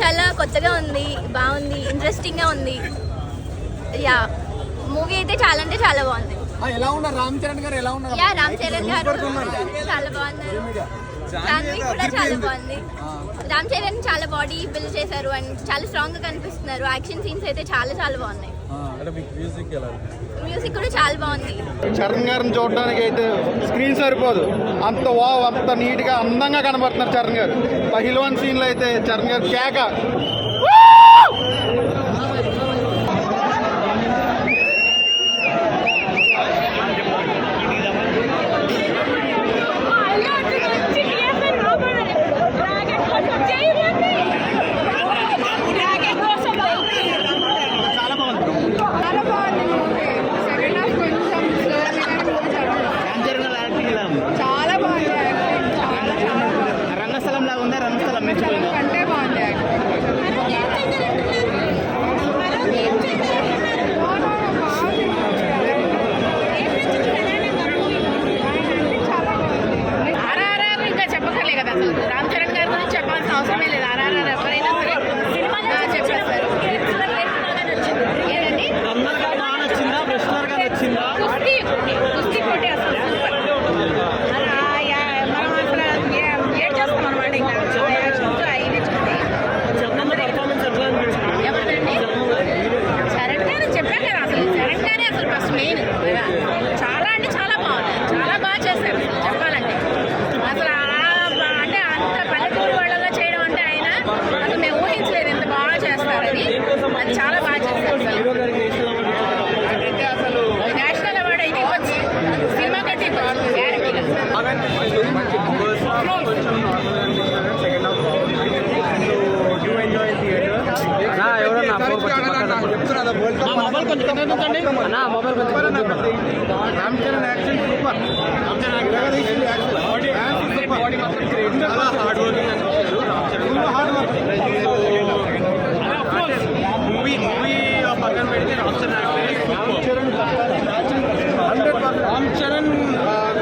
చాలా కొత్తగా ఉంది, బాగుంది, ఇంట్రెస్టింగ్గా ఉంది. యా మూవీ అయితే చాలా అంటే చాలా బాగుంది. ఎలా ఉన్నారు రామ్ చరణ్ గారు? ఎలా ఉన్నారు? యా రామ్ చరణ్ గారు చాలా బాగున్నారు. జాన్వీ కూడా చాలా బాగుంది. రామ్ చరణ్ చాలా బాడీ బిల్డ్ చేశారు అండ్ చాలా స్ట్రాంగ్ గా కనిపిస్తున్నారు. యాక్షన్ సీన్స్ అయితే చాలా చాలా బాగున్నాయి. మ్యూజిక్ కూడా చాలా బాగుంది. చరణ్ గారిని చూడడానికి అయితే స్క్రీన్ సరిపోదు, అంత అంత నీట్ గా అందంగా కనబడుతున్నారు చరణ్ గారు. పహిల్వాన్ సీన్ లో అయితే చరణ్ గారు కేక. రామ్ చరణ్ గారి గురించి చెప్పాల్సిన అవసరమే లేదు. ఆర్ఆర్ఆర్ ఎవరైనా సరే చెప్పేస్తారు. ఏదండి కుస్తీ పోటీ అసలు సూపర్. మనం అసలు ఏడ్ చేస్తాం అనమాట. ఇంకా అయినా చూస్తే ఎవరిదండి చరణ్ గారు చెప్పాను కదా. అసలు చరణ్ గారే అసలు ఫస్ట్ మెయిన్. చాలా అంటే చాలా బాగుంది, చాలా బాగా చేశారు అసలు చెప్పాలంటే. అసలు అసలు మేము ఊహించలేదు ఎంత బాగా చేస్తారని. అది చాలా బాగా చేస్తారు. అసలు నేషనల్ అవార్డు అయితే ఇవ్వచ్చు, సినిమా కంటే ఇవ్వచ్చు గ్యారెంటీగా. Ram Charan action super. Movie పక్కన పెడితే రామ్ చరణ్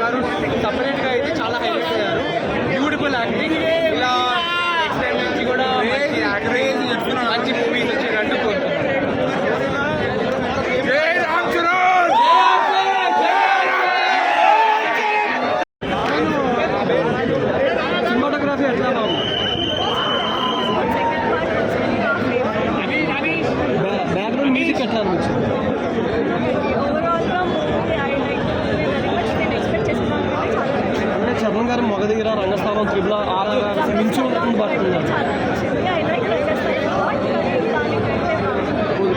గారు సపరేట్ గా అయితే చాలా హైలైట్ అయ్యారు. Beautiful acting. ఇలా నెక్స్ట్ టైం నుంచి కూడా మంచి మూవీస్ వచ్చేటట్టు కోరుతున్నాను. సినిమాటోగ్రఫీ ఎట్లా బాబు? బ్యాక్గ్రౌండ్ మ్యూజిక్ ఎట్లా అనిపించింది? అంటే చరణ్ గారు మగధీర, రంగస్థలం, త్రిబుల్ ఆర్ మించి ఉంటుంది పడుతున్నారు.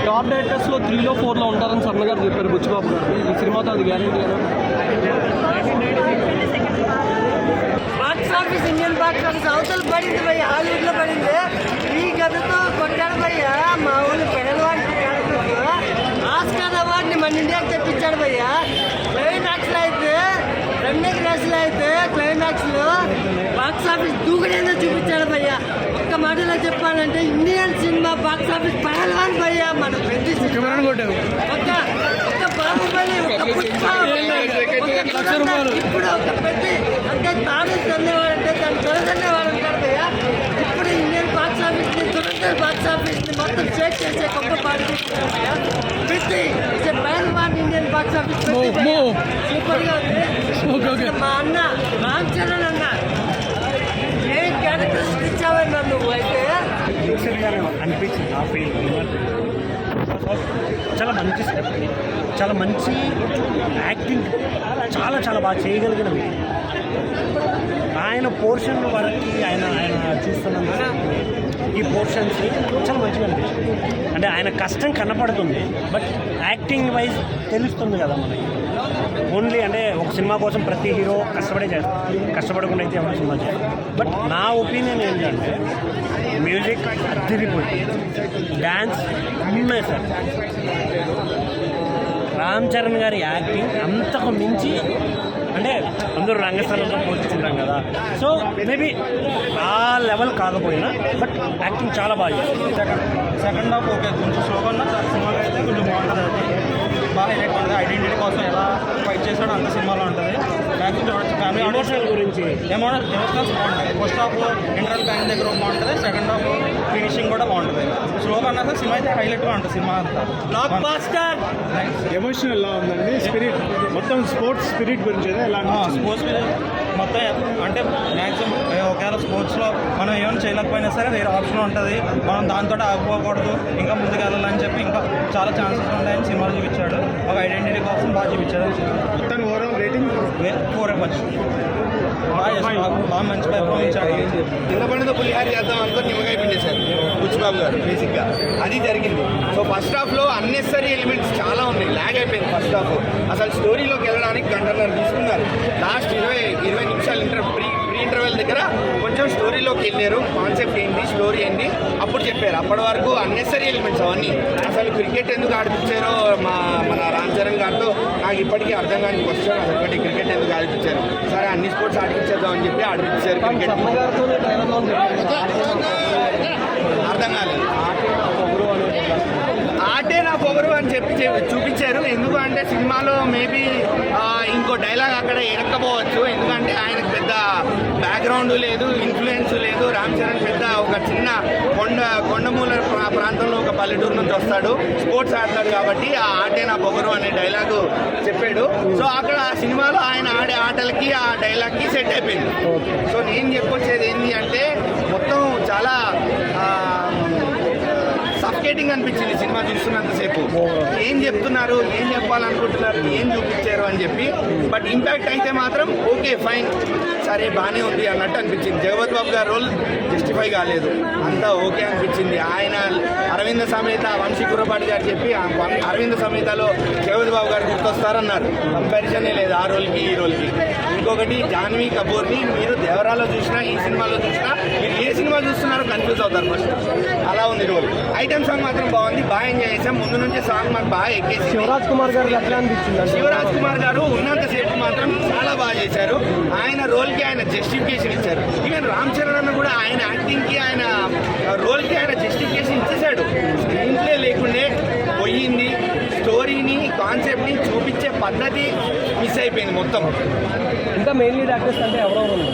టాప్ డైరెక్టర్స్లో 3లో 4లో ఉంటారని చరణ్ గారు చెప్పారు బుచ్చిబాబు గారు. ఈ సినిమాతో అది గ్యారెంటీ కదా? Box office, Indian box office అవతల పడింది భయ్య, హాలీవుడ్ లో పడింది. ఈ కథతో కొట్టాడు భయ్య మా ఊళ్ళు పెడలవాడి ఆస్కార్ అవార్డుని మన ఇండియాకి తెప్పించాడు భయ్య. క్లైమాక్స్ లో అయితే క్లైమాక్స్ లో బాక్స్ ఆఫీస్ దూకుడేందో చూపించాడు భయ్య. ఒక్క మాటలో చెప్పాలంటే ఇండియన్ సినిమా బాక్స్ ఆఫీస్ పెడలవాడి భయ్య. మన పెద్ద ఒక్క బాహుబలి, ఒక పుష్ప, ఇప్పుడు ఒక పెద్ద అంటే తాను తన్నేవాడంటే దాన్ని తొలదన్నేవాడు అంటారు భయ్య. ఇప్పుడు ఇండియన్ బాక్స్ ఆఫీస్ ని దురంధర్ బాక్స్ ఆఫీస్ ని మొత్తం షేక్ చేసే గొప్ప party pehlwan Indian box office super గా ఉంది. మా అన్న రామ్ చరణ్ అన్న ఏ క్యారెక్టర్ ఇచ్చావన్నా నువ్వు అయితే అనిపించింది. ఆ ఫీల్ చాలా మంచి స్టెప్, చాలా మంచి యాక్టింగ్, చాలా చాలా బాగా చేయగలిగిన ఆయన పోర్షన్ వరకు ఆయన చూస్తున్నందుకు ఈ పోర్షన్స్ చాలా మంచిగా అనిపిస్తుంది. అంటే ఆయన కష్టం కనపడుతుంది, బట్ యాక్టింగ్ వైజ్ తెలుస్తుంది కదా మనకి. ఓన్లీ అంటే ఒక సినిమా కోసం ప్రతి హీరో కష్టపడకుండా అయితే ఎవరు సినిమా చేయాలి. బట్ నా ఒపీనియన్ ఏంటంటే మ్యూజిక్ అదిరిపోయింది, డ్యాన్స్ అమ్మేశారు. రామ్ చరణ్ గారి యాక్టింగ్ అంతకు మించి, అంటే అందరూ రంగస్థలంతో పోల్చుకుంటాం కదా, సో మేబీ ఆ లెవెల్ కాకపోయినా బట్ యాక్టింగ్ చాలా బాగా చేస్తుంది. సెకండ్ హాఫ్ ఓకే, కొంచెం స్లోగా ఉన్న సినిమాలో అయితే కొంచెం బాగుంటుంది. బాగా హైలైట్ ఉంటుంది. ఐడెంటిటీ కోసం ఎలా ఫైట్ చేస్తాడో అంత సినిమాలో ఉంటుంది. మ్యాక్సిమం చూడొచ్చు ఫ్యామిలీ ఎమోషనల్ గురించి ఎమోషనల్స్ బాగుంటాయి. ఫస్ట్ హాఫ్ ఇంటర్వల్ బ్యాంక్ దగ్గర బాగుంటుంది, సెకండ్ హాఫ్ ఫినిషింగ్ కూడా బాగుంటుంది. స్లోగా అన్నా సరే సినిమా అయితే హైలైట్గా ఉంటుంది. సినిమా అంతా బ్లాక్ బాస్టర్. ఎమోషనల్ లా ఉందండి. స్పిరిట్ మొత్తం స్పోర్ట్స్ స్పిరిట్ గురించి ఎలా స్పోర్ట్స్ మొత్తం అంటే మ్యాక్సిమం ఒకవేళ స్పోర్ట్స్లో మనం ఏమైనా చేయలేకపోయినా సరే వేరే ఆప్షన్ ఉంటుంది, మనం దాంతో ఆగిపోకూడదు, ఇంకా ముందుకు వెళ్ళాలని చెప్పి ఇంకా చాలా ఛాన్సెస్ ఉంటాయని సినిమాలో చూపించాడు. ఒక ఐడెంటిటీ కోసం బాగా చూపించాడు. మొత్తం ఓవరాల్ రేటింగ్ 4 ఇవ్వచ్చు. బాగా మంచి పెర్ఫార్మెన్స్ ఇచ్చాడు. చింతపండుతో పులిహార చేద్దాం అనుకుని నిమ్మకాయ పిండేశారు బుచ్చిబాబు గారు బేసిక్గా అది జరిగింది. సో ఫస్ట్ హాఫ్లో అన్నెసరీ ఎలిమెంట్స్ చాలా ఉన్నాయి, ల్యాగ్ అయిపోయింది ఫస్ట్ హాఫ్. అసలు స్టోరీలోకి వెళ్ళడానికి గంటన్నర తీసుకున్నారు. లాస్ట్ 20 నిమిషాలు ప్రీ ఇంటర్వెల్ దగ్గర కొంచెం స్టోరీలోకి వెళ్ళారు, కాన్సెప్ట్ ఏంటి, స్టోరీ ఏంటి అప్పుడు చెప్పారు. అప్పటి వరకు అన్నెసరీ ఎలిమెంట్స్ అవన్నీ. అసలు క్రికెట్ ఎందుకు ఆడిపించారో మన రామ్ చరణ్ గారితో నాకు ఇప్పటికీ అర్థం కాని క్వశ్చన్. అసలు క్రికెట్ ఎందుకు ఆడిపించారు? సరే అన్ని స్పోర్ట్స్ ఆడిపించేద్దాం అని చెప్పి ఆడిపించారు. క్రికెట్ అర్థం కాలేదు. ఆటే నా పొగరు అని చెప్పి చూపించారు. ఎందుకు అంటే సినిమాలో మేబీ ఇంకో డైలాగ్ అక్కడ ఎరక్కపోవచ్చు. ఎందుకంటే ఆయనకు పెద్ద బ్యాక్గ్రౌండ్ లేదు, ఇన్ఫ్లుయెన్స్ లేదు. రామ్ చరణ్ పెద్ద ఒక చిన్న కొండమూల ప్రాంతంలో ఒక పల్లెటూరు నుంచి వస్తాడు, స్పోర్ట్స్ ఆడతాడు కాబట్టి ఆ ఆటే నా పొగరు అనే డైలాగు చెప్పాడు. సో అక్కడ ఆ సినిమాలో ఆయన ఆడే ఆటలకి ఆ డైలాగ్కి సెట్ అయిపోయింది. సో నేను చెప్పొచ్చేది ఏంటి అంటే మొత్తం చాలా సఫికేటింగ్ అనిపించింది సినిమా చూస్తున్నంతసేపు. ఏం చెప్తున్నారు, ఏం చెప్పాలనుకుంటున్నారు, ఏం చూపించారు అని చెప్పి. బట్ ఇంపాక్ట్ అయితే మాత్రం ఓకే ఫైన్, సరే బాగానే ఉంది అన్నట్టు అనిపించింది. జగపతి బాబు గారి రోల్ జస్టిఫై కాలేదు, అంతా ఓకే అనిపించింది. ఆయన అరవింద సమేత వంశీ కుర్రపాటి గారు చెప్పి అరవింద సమేతలో జగపతి బాబు గారు గుర్తొస్తారన్నారు. కంపారిజనే లేదు ఆ రోల్కి ఈ రోల్కి. ఇంకొకటి జాన్వీ కపూర్ని మీరు దేవరాలో చూసినా ఈ సినిమాలో చూసినా మీరు ఏ సినిమా చూస్తున్నారో కన్ఫ్యూజ్ అవుతారు ఫస్ట్. అలా ఉంది రోల్. ఐటమ్ సాంగ్ మాత్రం బాగుంది, బాగా ఎంజాయ్ చేసాం. ముందు నుంచి సాంగ్ మాకు బాగా ఎక్కేసి. శివరాజ్ కుమార్ గారు ఎట్లా అనిపించింది? శివరాజ్ కుమార్ గారు ఉన్నంతసేపు మాత్రం చాలా బాగా చేశారు. ఆయన రోల్కి ఆయన జస్టిఫికేషన్ ఇచ్చారు. ఈవెన్ రామ్ చరణ్ అన్న కూడా ఆయన యాక్టింగ్కి ఆయన రోల్కి ఆయన జస్టిఫికేషన్ ఇచ్చేశాడు. స్క్రీన్ ప్లే లేకుండే పోయింది, స్టోరీని కాన్సెప్ట్ని చూపించే పద్ధతి మిస్ అయిపోయింది మొత్తం. ఇంకా మెయిన్ లీడ్ యాక్టర్స్ అంటే ఎవరెవరు?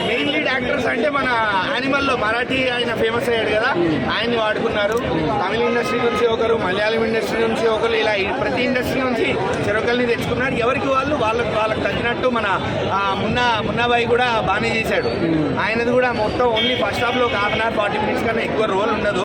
మెయిన్ లీడ్ యాక్టర్స్ అంటే మన యానిమల్లో మరాఠీ ఆయన ఫేమస్ అయ్యాడు కదా, ఆయన్ని వాడుకున్నారు. తమిళ ఇండస్ట్రీ నుంచి ఒకరు, మలయాళం ఇండస్ట్రీ నుంచి ఒకరు, ఇలా ప్రతి ఇండస్ట్రీ నుంచి చెరొకల్ని తెచ్చుకున్నారు. ఎవరికి వాళ్ళకి తగ్గినట్టు మన మున్నాబాయి కూడా బాగానే చేశాడు. ఆయనది కూడా మొత్తం ఓన్లీ ఫస్ట్ హాఫ్లో ఒక 1/2 hour 40 minutes కన్నా ఎక్కువ రోల్ ఉండదు.